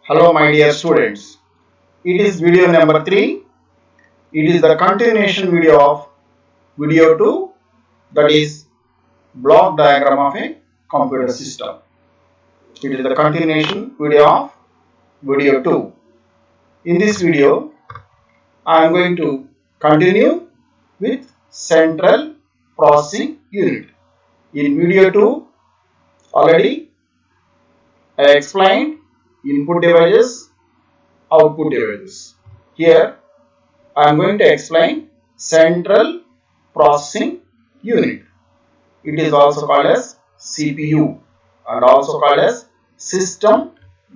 Hello my dear students. It is video number 3. It is the continuation video of video 2, that is block diagram of a computer system. It is the continuation video of video 2. In this video I am going to continue with central processing unit. In video 2 already I explained input devices, output devices. Here I am going to explain central processing unit. It is also called as CPU and also called as system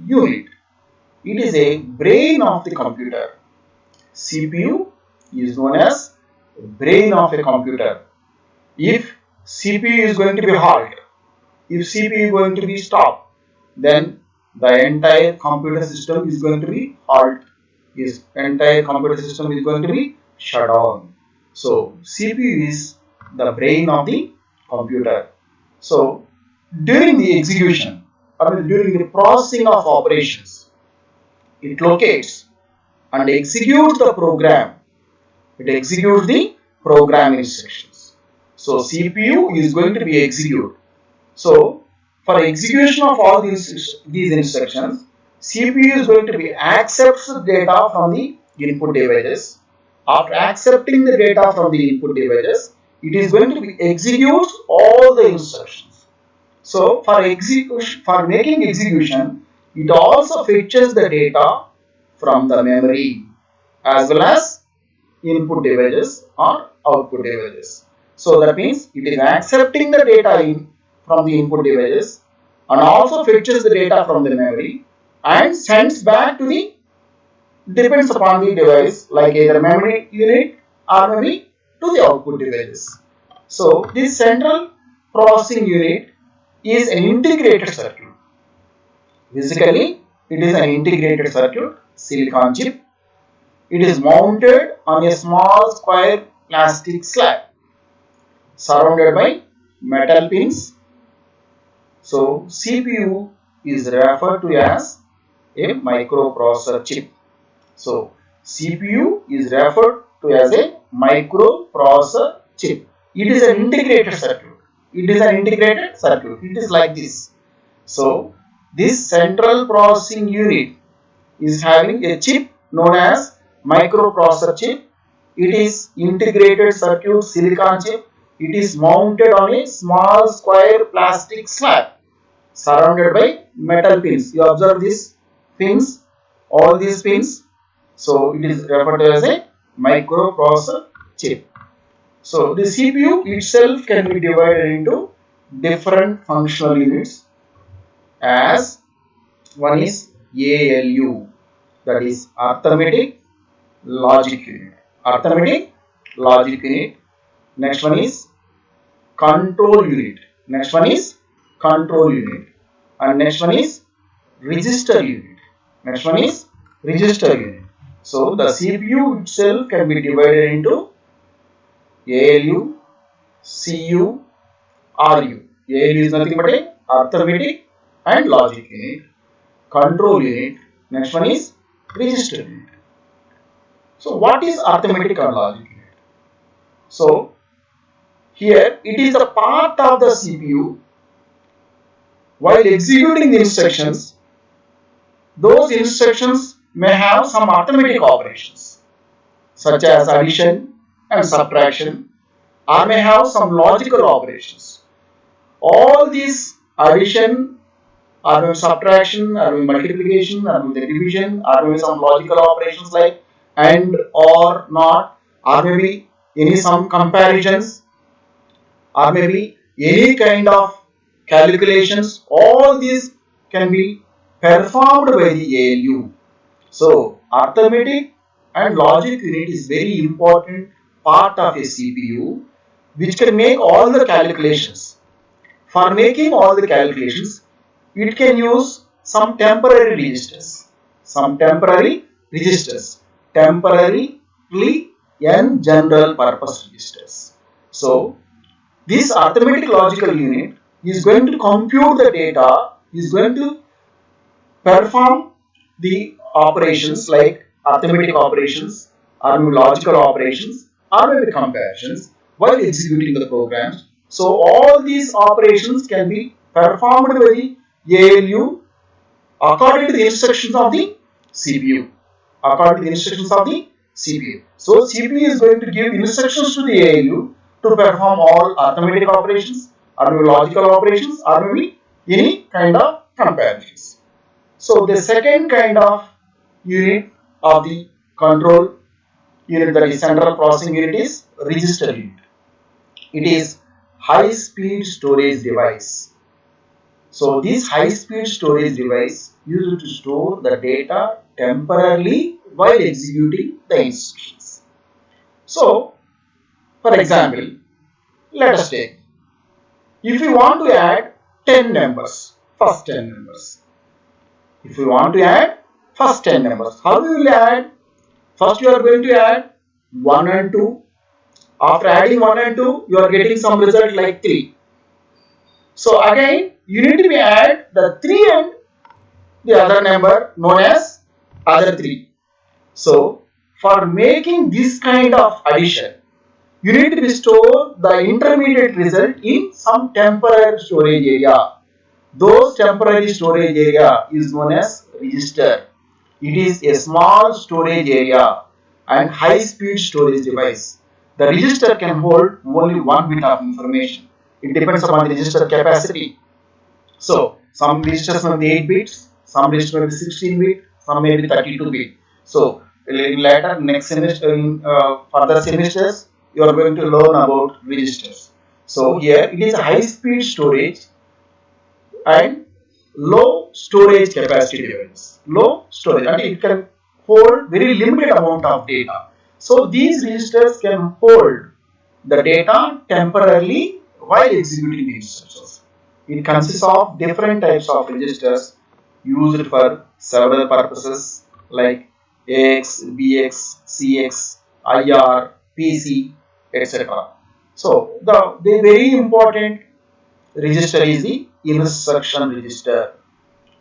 unit. It is a brain of the computer. CPU is known as brain of a computer. If CPU is going to be halt, if CPU is going to be stopped, then the entire computer system is going to be halt. This entire computer system is going to be shut down. So CPU is the brain of the computer. So during the execution or during the processing of operations, it locates and executes the program. It executes the program instructions. So CPU is going to be executed. So for execution of all these instructions, CPU is going to be accepts data from the input devices. After accepting the data from the input devices, it is going to be executes all the instructions. So for making execution, it also fetches the data from the memory as well as input devices or output devices. So that means it is accepting the data from the input devices and also fetches the data from the memory and sends back to the, depends upon the device, like either memory unit or maybe to the output devices. So this central processing unit is an integrated circuit. Physically, it is an integrated circuit, silicon chip. It is mounted on a small square plastic slab surrounded by metal pins. So CPU is referred to as a microprocessor chip. So CPU is referred to as a microprocessor chip. It is an integrated circuit. It is an integrated circuit. It is like this. So this central processing unit is having a chip known as microprocessor chip. It is integrated circuit silicon chip. It is mounted on a small square plastic slab surrounded by metal pins. You observe these pins, all these pins. So it is referred to as a microprocessor chip. So the CPU itself can be divided into different functional units, as one is ALU, that is arithmetic logic unit. Arithmetic logic unit. Next one is control unit. Next one is control unit. And next one is register unit. Next one is register unit. So the CPU itself can be divided into ALU, CU, RU. ALU is nothing but a arithmetic and logic unit. Control unit. Next one is register unit. So what is arithmetic and logic unit? So here it is a part of the CPU. While executing the instructions, those instructions may have some arithmetic operations such as addition and subtraction, or may have some logical operations. All these addition or subtraction or multiplication or the division or maybe some logical operations like and or not, or maybe any some comparisons, or maybe any kind of calculations, all these can be performed by the ALU. So arithmetic and logic unit is very important part of a CPU which can make all the calculations. For making all the calculations, it can use some temporary registers. Some temporary registers. Temporarily and general purpose registers. So this arithmetic logical unit is going to compute the data, is going to perform the operations like arithmetic operations or maybe logical operations or maybe comparisons while executing the programs. So all these operations can be performed by the ALU according to the instructions of the CPU. According to the instructions of the CPU. So CPU is going to give instructions to the ALU to perform all arithmetic operations or maybe logical operations or maybe any kind of comparisons. So the second kind of unit of the control unit, that is central processing unit, is register unit. It is high speed storage device. So this high speed storage device used to store the data temporarily while executing the instructions. So for example, let us take, if you want to add 10 numbers, first 10 numbers. If you want to add first 10 numbers, how you will add? First you are going to add 1 and 2. After adding 1 and 2, you are getting some result like 3. So again, you need to be add the 3 and the other number known as other 3. So for making this kind of addition, you need to store the intermediate result in some temporary storage area. Those temporary storage area is known as register. It is a small storage area and high speed storage device. The register can hold only 1 bit of information. It depends upon the register capacity. So some registers may be 8 bits, some registers may be 16 bit, some may be 32 bit. So in later next semester, in further semesters, you are going to learn about registers. So here it is a high speed storage and low storage capacity device. Low storage, and it can hold very limited amount of data. So these registers can hold the data temporarily while executing the instructions. It consists of different types of registers used for several purposes like AX, BX, CX, IR, PC, etc. So the very important register is the instruction register.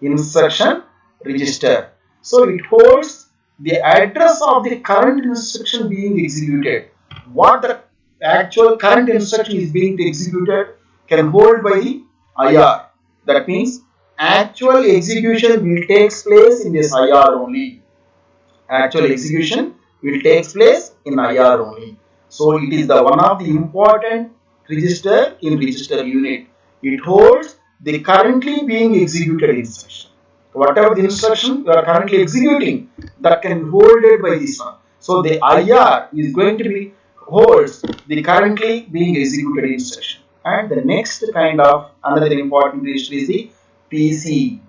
Instruction register. So it holds the address of the current instruction being executed. What the actual current instruction is being executed can hold by the IR. That means actual execution will take place in this IR only. Actual execution will take place in IR only. So it is the one of the important register in register unit. It holds the currently being executed instruction. Whatever the instruction you are currently executing, that can be holded by this one. So the IR is going to be holds the currently being executed instruction. And the next kind of another important register is the PC.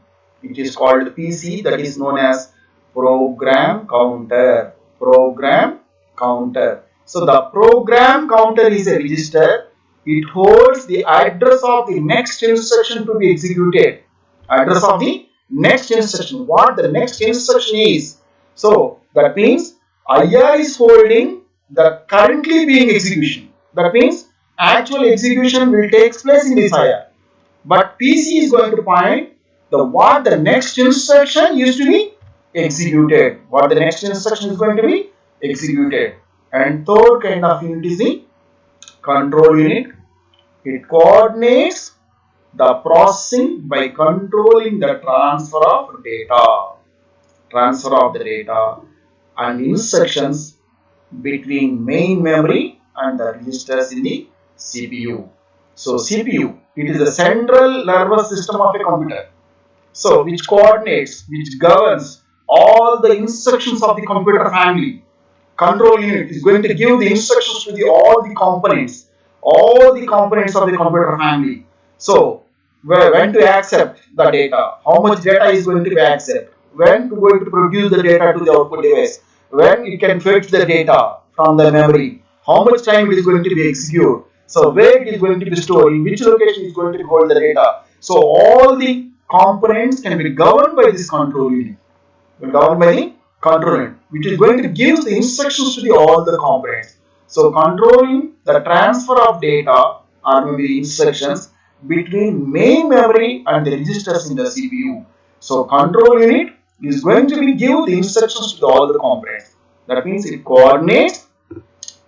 It is called PC, that is known as program counter. Program counter. So the program counter is a register. It holds the address of the next instruction to be executed. Address of the next instruction. What the next instruction is. So that means IR is holding the currently being execution. That means actual execution will take place in this IR. But PC is going to point the what the next instruction is to be executed. What the next instruction is going to be executed. And third kind of unit is the control unit. It coordinates the processing by controlling the transfer of data. Transfer of the data and instructions between main memory and the registers in the CPU. So CPU, it is the central nervous system of a computer. So which coordinates, which governs all the instructions of the computer family. Control unit is going to give the instructions to all the components of the computer family. So when to accept the data, how much data is going to be accepted, when to going to produce the data to the output device, when it can fetch the data from the memory, how much time it is going to be executed, so where it is going to be stored, in which location it is going to hold the data. So all the components can be governed by this control unit. Governed by the control unit, which is going to give the instructions to all the components. So controlling the transfer of data or maybe instructions between main memory and the registers in the CPU. So control unit is going to be give the instructions to all the components. That means it coordinates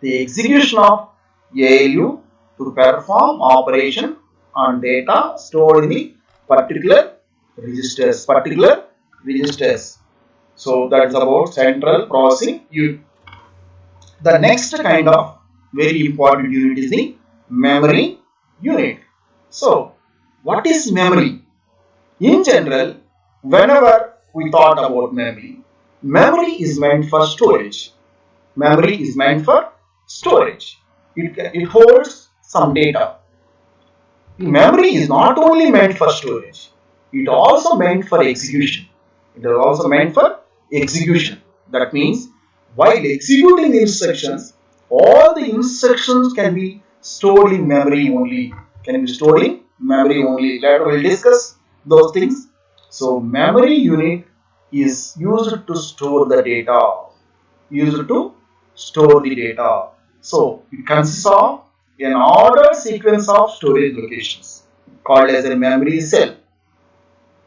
the execution of ALU to perform operation on data stored in the particular registers. So that is about central processing unit. The next kind of very important unit is the memory unit. So what is memory? In general, whenever we thought about memory, memory is meant for storage. Memory is meant for storage. It holds some data. Memory is not only meant for storage, it also meant for execution. It is also meant for execution. That means while executing the instructions, all the instructions can be stored in memory only. Can be stored in memory only. Later we'll discuss those things. So memory unit is used to store the data. Used to store the data. So it consists of an ordered sequence of storage locations called as a memory cell.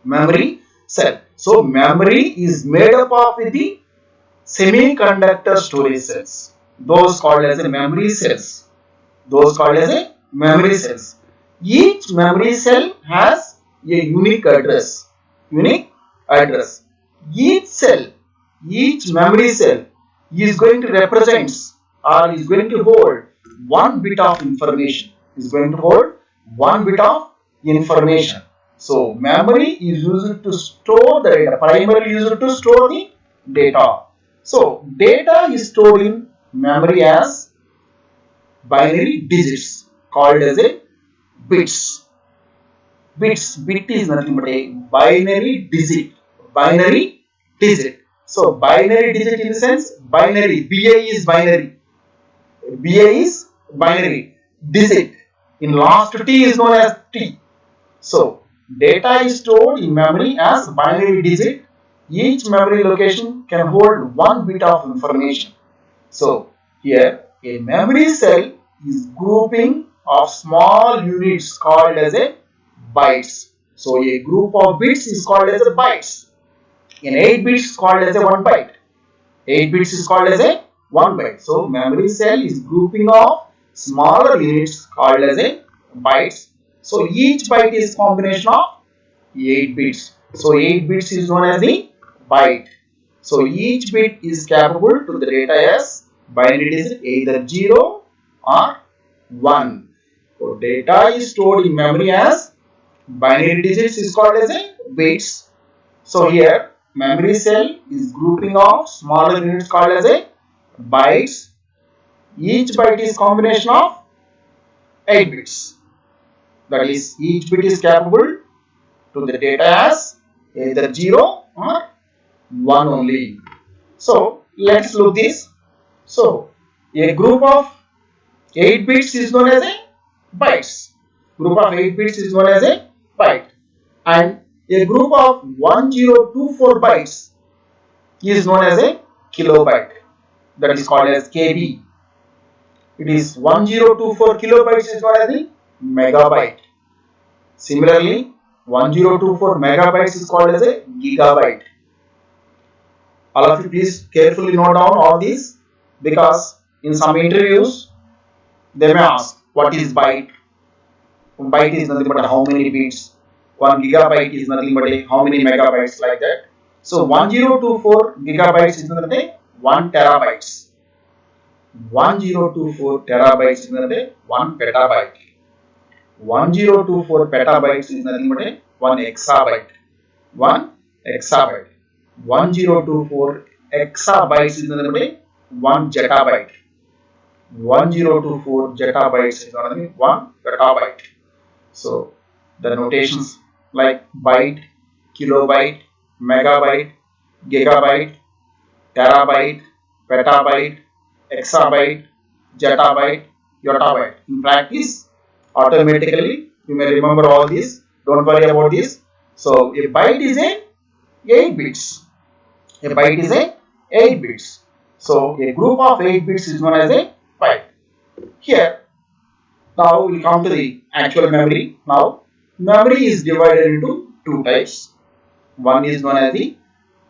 Memory cell. So memory is made up of the semiconductor storage cells. Those called as a memory cells. Those called as a memory cells. Each memory cell has a unique address. Unique address. Each cell, each memory cell is going to represent or is going to hold one bit of information. Is going to hold one bit of information. So memory is used to store the data. Primarily used to store the data. So data is stored in memory as binary digits called as a bits. Bit is nothing but a binary digit. Binary digit. So binary digit in the sense binary. BI is binary. BI is binary. Digit. In last T is known as T. So data is stored in memory as binary digit. Each memory location can hold one bit of information. So here a memory cell is grouping of small units called as a bytes. So a group of bits is called as a bytes. In 8 bits is called as a 1 byte. 8 bits is called as a 1 byte. So memory cell is grouping of smaller units called as a bytes. So each byte is combination of 8 bits. So 8 bits is known as the byte. So each bit is capable to the data as binary digit either 0 or 1. So data is stored in memory as binary digits is called as a bits. So here memory cell is grouping of smaller units called as a bytes. Each byte is combination of 8 bits. That is each bit is capable to the data as either 0 or 1 only. So let's look this. So a group of 8 bits is known as a bytes. Group of 8 bits is known as a byte. And a group of 1024 bytes is known as a kilobyte. That is called as KB. It is 1024 kilobytes is known as the megabyte. Similarly, 1024 megabytes is called as a gigabyte. All of you please carefully note down all these because in some interviews they may ask what is byte. Byte is nothing but how many bits. 1 gigabyte is nothing but how many megabytes, like that. So 1024 gigabytes is nothing but 1 terabytes. 1024 terabytes is nothing but 1 petabyte. 1024 petabytes is nothing but 1 exabyte. 1 exabyte. 1024 exabytes is nothing but 1 zettabyte. 1024 zettabytes is nothing but 1 petabyte. So the notations like byte, kilobyte, megabyte, gigabyte, terabyte, petabyte, exabyte, zettabyte, yottabyte. In practice, automatically you may remember all these. Don't worry about this. So a byte is a 8 bits. A byte is a 8 bits. So a group of 8 bits is known as a byte. Here, now we come to the actual memory. Now, memory is divided into two types. One is known as the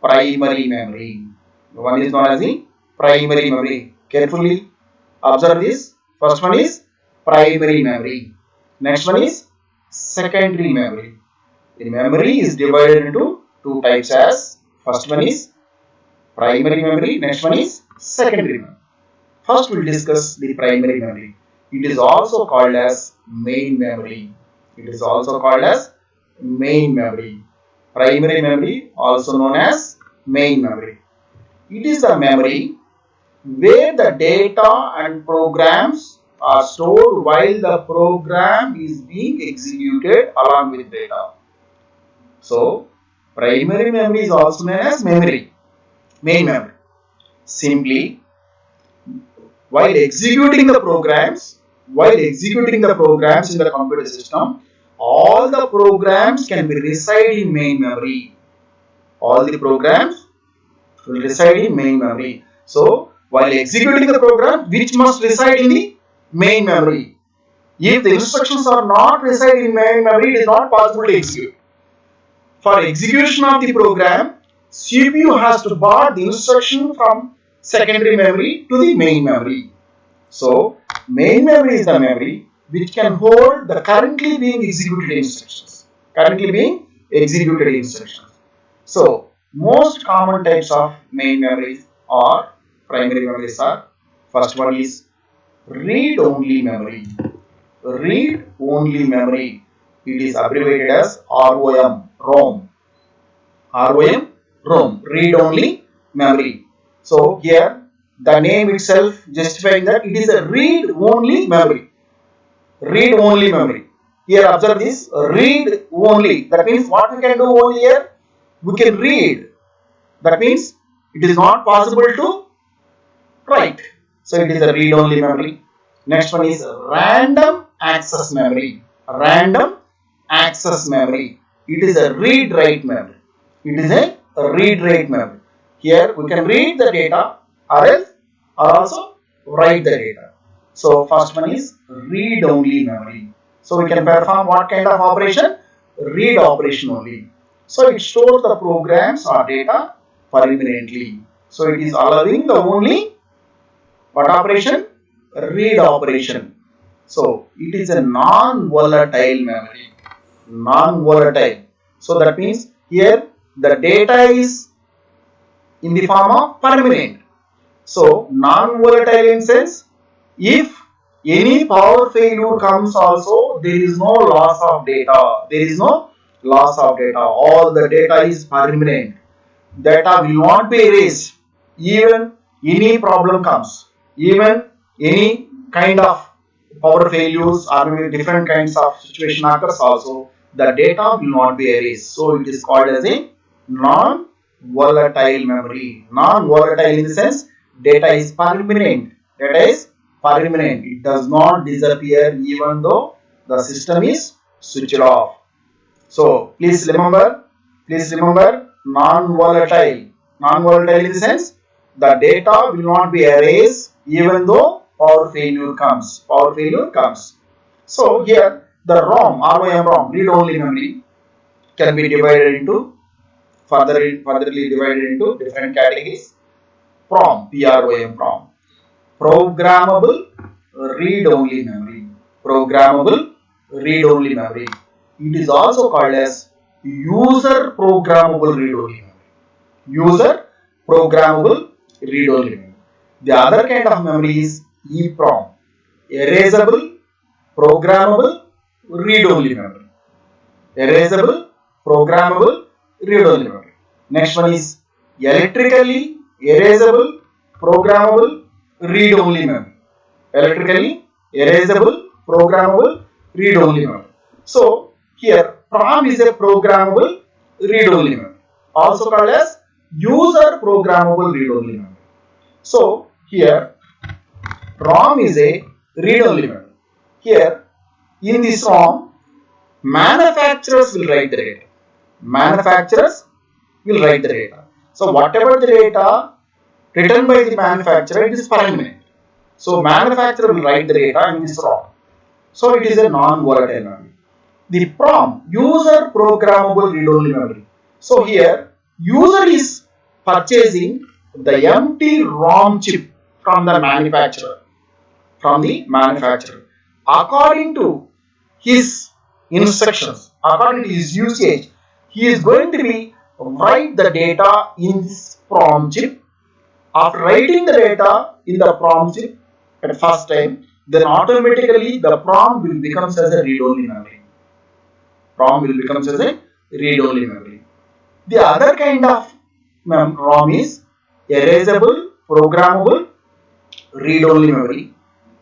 primary memory. One is known as the primary memory. Carefully observe this. First one is primary memory. Next one is secondary memory. The memory is divided into two types as first one is primary memory, next one is secondary memory. First we'll discuss the primary memory. It is also called as main memory. It is also called as main memory. Primary memory also known as main memory. It is the memory where the data and programs are stored while the program is being executed along with data. So, primary memory is also known as main memory. Simply, while executing the programs, in the computer system, all the programs can be reside in main memory. All the programs will reside in main memory. So, while executing the program, which must reside in the main memory. If the instructions are not reside in main memory, it is not possible to execute. For execution of the program, CPU has to baud the instruction from secondary memory to the main memory. So, main memory is the memory which can hold the currently being executed instructions. So, most common types of main memories or primary memories are, first one is read-only memory. Read-only memory. It is abbreviated as ROM. ROM. Read-only memory. So here the name itself justifying that it is a read-only memory. Read-only memory. Here observe this, read-only. That means what we can do only here? We can read. That means it is not possible to write. So it is a read-only memory. Next one is random access memory. Random access memory. It is a read-write memory. Here we can read the data or also write the data. So first one is read-only memory. So we can perform what kind of operation? Read operation only. So it stores the programs or data permanently. So it is allowing the only what operation? Read operation. So it is a non-volatile memory. Non-volatile. So that means here the data is in the form of permanent. So non-volatile in sense, if any power failure comes also, there is no loss of data. All the data is permanent. Data will not be erased. Even any problem comes, even any kind of power failures or maybe different kinds of situation occurs also, the data will not be erased. So it is called as a non-volatile memory. Non-volatile in the sense data is permanent. It does not disappear even though the system is switched off. So please remember non-volatile. Non-volatile in the sense the data will not be erased even though power failure comes. So here the ROM, read-only memory, can be divided into furtherly divided into different categories. PROM, programmable read-only memory. It is also called as user programmable read-only memory. The other kind of memory is EPROM, erasable programmable read-only memory. Next one is electrically erasable programmable read-only memory. So here PROM is a programmable read-only memory, also called as user programmable read-only memory. So here ROM is a read-only memory. Here in this ROM, manufacturers will write the data. So whatever the data written by the manufacturer, it is permanent. So manufacturer will write the data in this ROM. So it is a non-volatile memory. The PROM, user programmable read-only memory. So here user is purchasing the empty ROM chip from the manufacturer. According to his instructions, according to his usage, he is going to be write the data in this PROM chip. After writing the data in the PROM chip at first time, then automatically the PROM will become as a read-only memory. ROM will become as a read-only memory. The other kind of ROM is erasable, programmable, read-only memory.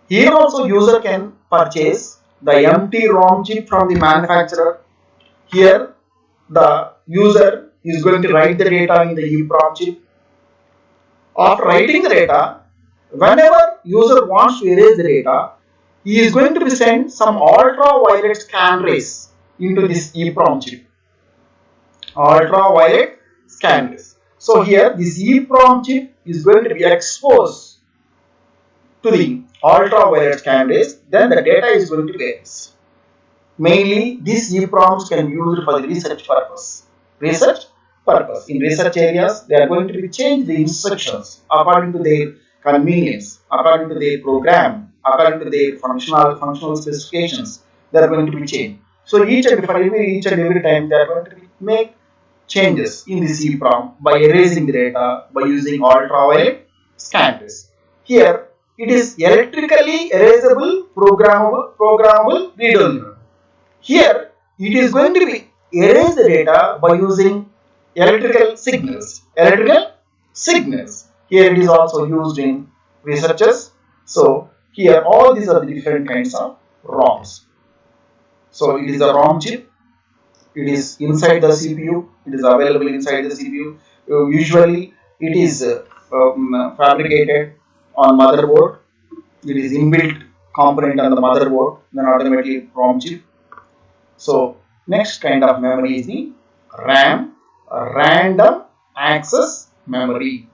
Here also user can purchase the empty ROM chip from the manufacturer. Here the user is going to write the data in the EEPROM chip. After writing the data, whenever user wants to erase the data, he is going to be sent some ultraviolet scan rays into this EEPROM chip. Ultraviolet scan rays. So here this EEPROM chip is going to be exposed to the ultraviolet scan rays, then the data is going to be erased. Mainly these EEPROMs can be used for the research purpose. In research areas, they are going to be change the instructions according to their convenience, according to their program, according to their functional specifications. They are going to be changed. So each and every time they are going to make changes in this EEPROM by erasing the data by using ultraviolet scan rays. Here it is electrically erasable, programmable, read-only. Here it is going to be erase the data by using electrical signals. Here it is also used in researchers. So here all these are the different kinds of ROMs. So it is a ROM chip. It is inside the CPU. It is available inside the CPU. Usually it is fabricated on motherboard. It is inbuilt component on the motherboard. Then automatically ROM chip. So next kind of memory is the RAM, random access memory.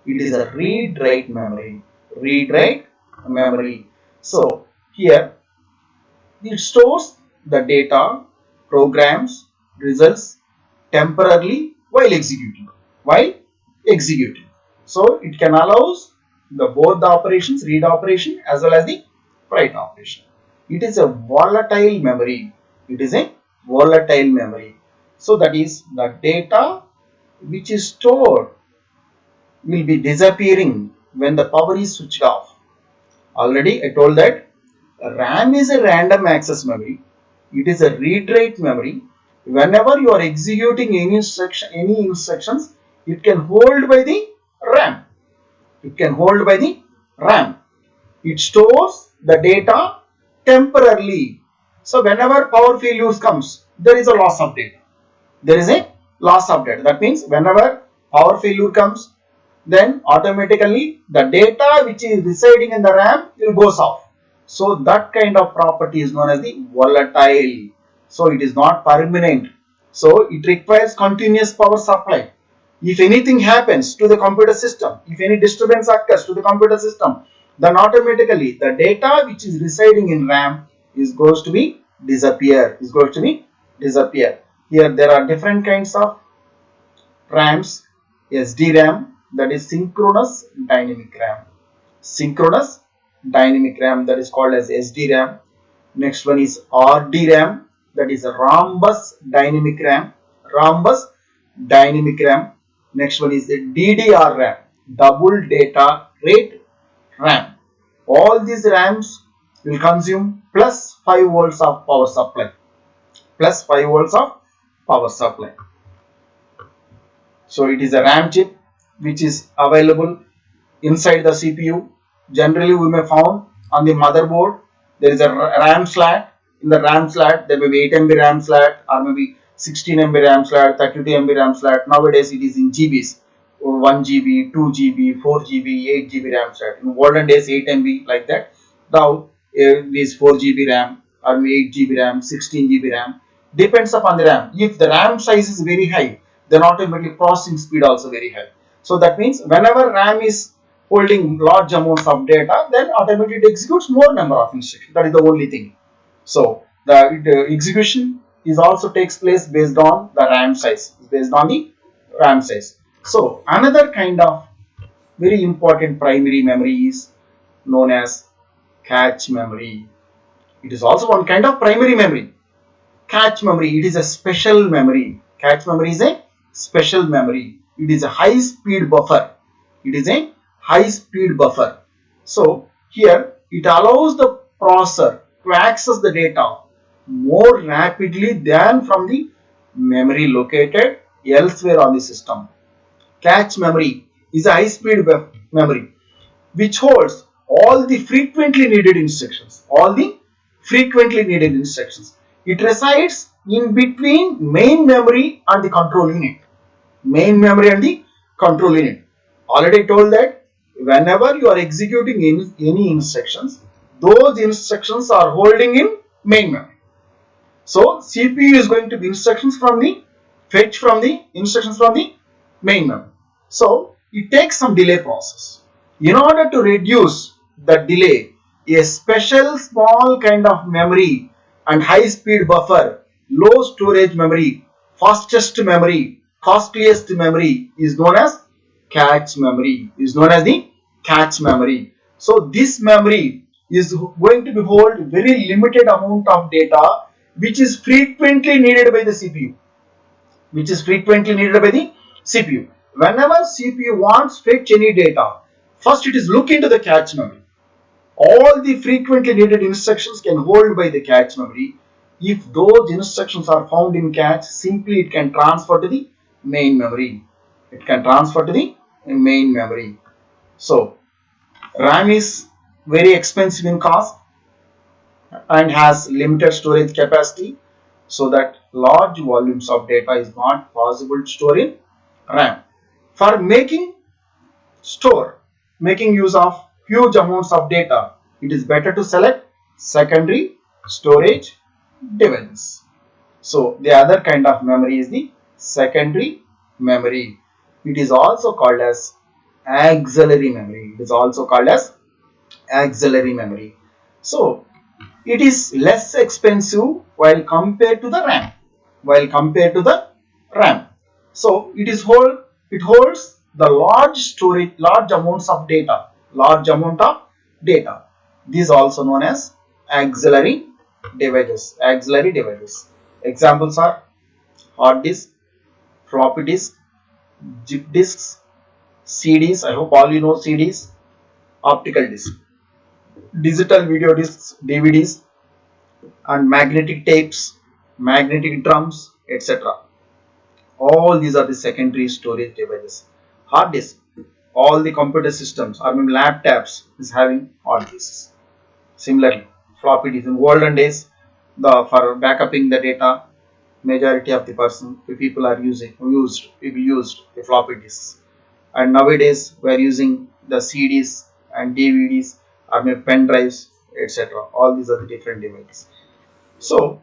It is a read-write memory. So here it stores the data, programs, results temporarily while executing. So it can allow both the operations, read operation as well as the write operation. It is a volatile memory. So that is the data which is stored will be disappearing when the power is switched off. Already I told that RAM is a random access memory. It is a read-write memory. Whenever you are executing any instructions, it can hold by the RAM. It stores the data temporarily. So whenever power failures comes, there is a loss of data. That means whenever power failure comes, then automatically the data which is residing in the RAM will goes off. So that kind of property is known as the volatile. So it is not permanent. So it requires continuous power supply. If anything happens to the computer system, if any disturbance occurs to the computer system, then automatically the data which is residing in RAM is going to be disappear. Here there are different kinds of RAMs. SDRAM, that is synchronous dynamic RAM. That is called as SDRAM. Next one is RDRAM, that is a rhombus dynamic RAM. Next one is the DDR RAM, double data rate RAM. All these RAMs will consume plus 5 volts of power supply. So it is a RAM chip which is available inside the CPU. Generally we may found on the motherboard there is a RAM slot. In the RAM slot there may be 8 MB RAM slot or maybe 16 MB RAM slot, 32 MB RAM slot. Nowadays it is in GBs, 1 GB, 2 GB, 4 GB, 8 GB RAM slot. In olden days 8 MB like that. Now it is 4 GB RAM or 8 GB RAM, 16 GB RAM. Depends upon the RAM. If the RAM size is very high, then automatically processing speed also very high. So that means whenever RAM is holding large amounts of data, then automatically it executes more number of instructions. That is the only thing. So the execution is also takes place based on the RAM size, based on the RAM size. So another kind of very important primary memory is known as cache memory. It is also one kind of primary memory. Cache memory, it is a special memory. Cache memory is a special memory. It is a high speed buffer. It is a high speed buffer. So here it allows the processor to access the data more rapidly than from the memory located elsewhere on the system. Cache memory is a high speed memory which holds all the frequently needed instructions. All the frequently needed instructions. It resides in between main memory and the control unit. Main memory and the control unit. Already told that whenever you are executing any instructions, those instructions are holding in main memory. So CPU is going to be instructions from the fetch from the instructions from the main memory. So it takes some delay process. In order to reduce the delay, a special small kind of memory and high speed buffer, low storage memory, fastest memory, costliest memory is known as cache memory. Is known as the cache memory. So this memory is going to be hold very limited amount of data which is frequently needed by the CPU. Which is frequently needed by the CPU. Whenever CPU wants fetch any data, first it is look into the cache memory. All the frequently needed instructions can hold by the cache memory. If those instructions are found in cache, simply it can transfer to the main memory. It can transfer to the main memory. So RAM is very expensive in cost and has limited storage capacity, so that large volumes of data is not possible to store in RAM. For making use of huge amounts of data, it is better to select secondary storage devices. So the other kind of memory is the secondary memory. It is also called as auxiliary memory. It is also called as auxiliary memory. So it is less expensive while compared to the RAM. While compared to the RAM. So it holds the large amounts of data. Large amount of data. These are also known as auxiliary devices. Auxiliary devices. Examples are hard disk, floppy disk, zip disks, CDs. I hope all you know CDs, optical disc, digital video discs, DVDs, and magnetic tapes, magnetic drums, etc. All these are the secondary storage devices. Hard disk, all the computer systems or maybe laptops is having hard disks. Similarly, floppy disk in olden days, for backupping the data, majority of the people are used the floppy disks, and nowadays we are using the CDs and DVDs or maybe pen drives, etc. All these are the different devices. So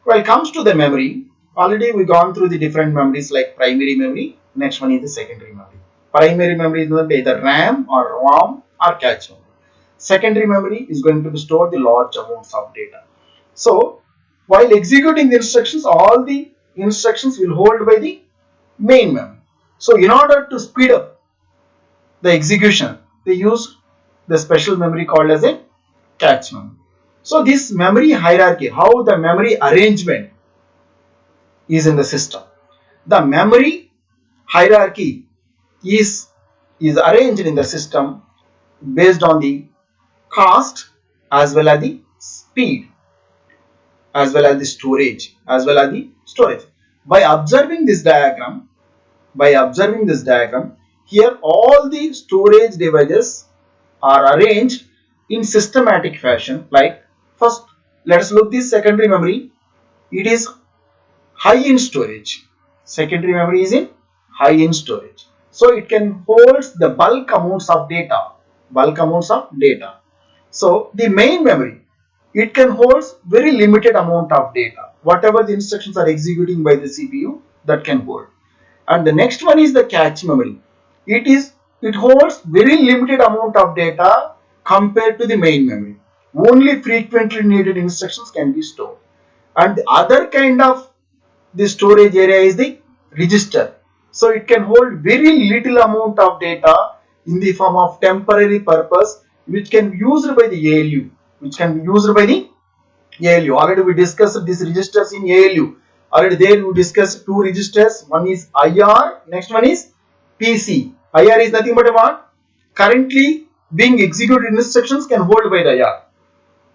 when it comes to the memory, already we gone through the different memories like primary memory. Next one is the secondary memory. Primary memory is going to be either RAM or ROM or cache memory. Secondary memory is going to be stored the large amounts of data. So while executing the instructions, all the instructions will hold by the main memory. So in order to speed up the execution, they use the special memory called as a cache memory. So this memory hierarchy, how the memory arrangement is in the system. The memory hierarchy is arranged in the system based on the cost as well as the speed as well as the storage. By observing this diagram, here all the storage devices are arranged in systematic fashion. Like first, let us look this secondary memory. It is high in storage. Secondary memory is in high in storage. So it can hold the bulk amounts of data. So the main memory, it can hold very limited amount of data. Whatever the instructions are executing by the CPU, that can hold. And the next one is the cache memory. It holds very limited amount of data compared to the main memory. Only frequently needed instructions can be stored. And the other kind of the storage area is the register. So it can hold very little amount of data in the form of temporary purpose, which can be used by the ALU, which can be used by the ALU. Already we discussed these registers in ALU. Already there we discussed two registers. One is IR, next one is PC. IR is nothing but a what? Currently being executed instructions can hold by the IR.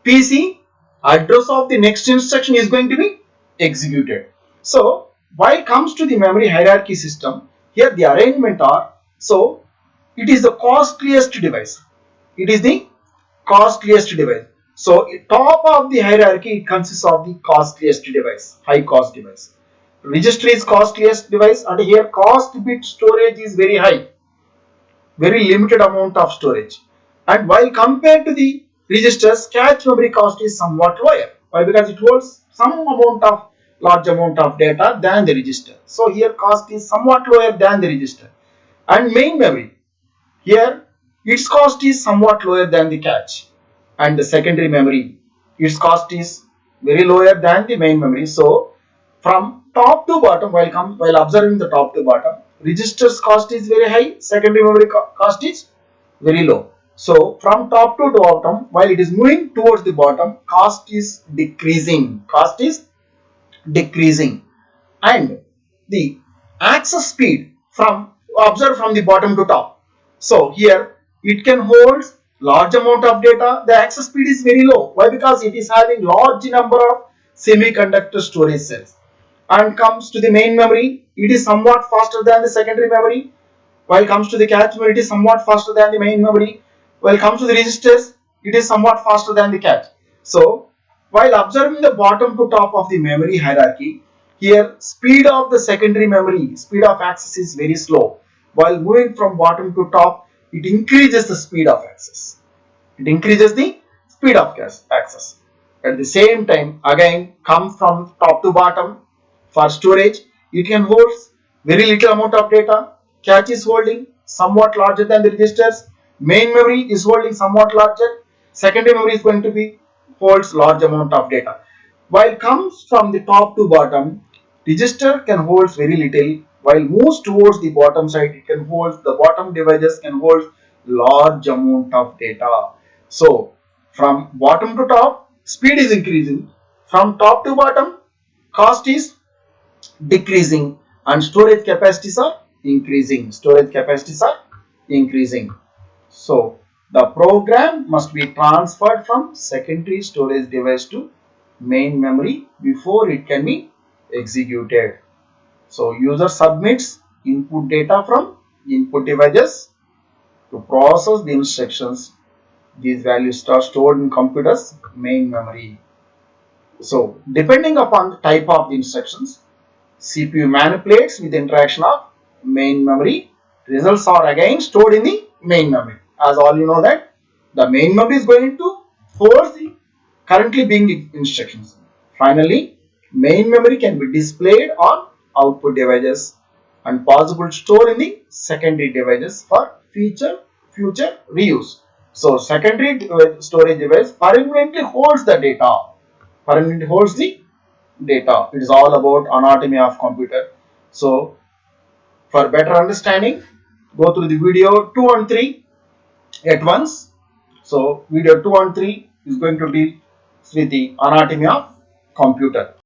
PC, address of the next instruction is going to be executed. So while it comes to the memory hierarchy system, here the arrangement are, so it is the costliest device. It is the costliest device. So top of the hierarchy, it consists of the costliest device, high cost device. Register is costliest device, and here cost bit storage is very high, very limited amount of storage. And while compared to the registers, cache memory cost is somewhat lower. Why? Because it holds some amount of large amount of data than the register. So here cost is somewhat lower than the register. And main memory, here its cost is somewhat lower than the cache. And the secondary memory, its cost is very lower than the main memory. So from top to bottom, while observing the top to bottom, registers cost is very high, secondary memory cost is very low. So from top to bottom, while it is moving towards the bottom, cost is decreasing. Cost is decreasing. And the access speed, from observe from the bottom to top. So here it can hold large amount of data. The access speed is very low. Why? Because it is having large number of semiconductor storage cells. And comes to the main memory, it is somewhat faster than the secondary memory. While comes to the cache memory, it is somewhat faster than the main memory. While comes to the registers, it is somewhat faster than the cache. So while observing the bottom to top of the memory hierarchy, here speed of the secondary memory, speed of access is very slow. While moving from bottom to top, it increases the speed of access. It increases the speed of access. At the same time, again come from top to bottom. For storage, it can hold very little amount of data. Cache is holding somewhat larger than the registers. Main memory is holding somewhat larger. Secondary memory is going to be holds large amount of data. While comes from the top to bottom, register can hold very little. While moves towards the bottom side, it can hold, the bottom devices can hold large amount of data. So from bottom to top, speed is increasing. From top to bottom, cost is decreasing, and storage capacities are increasing. Storage capacities are increasing. So the program must be transferred from secondary storage device to main memory before it can be executed. So user submits input data from input devices to process the instructions. These values are stored in computer's main memory. So depending upon the type of the instructions, CPU manipulates with the interaction of main memory. Results are again stored in the main memory. As all you know that the main memory is going to force the currently being instructions. Finally, main memory can be displayed on output devices and possible to store in the secondary devices for future reuse. So secondary storage device permanently holds the data. Permanently holds the data. It is all about anatomy of computer. So for better understanding, go through the video 2 and 3 at once. So video 2 and 3 is going to deal with the anatomy of computer.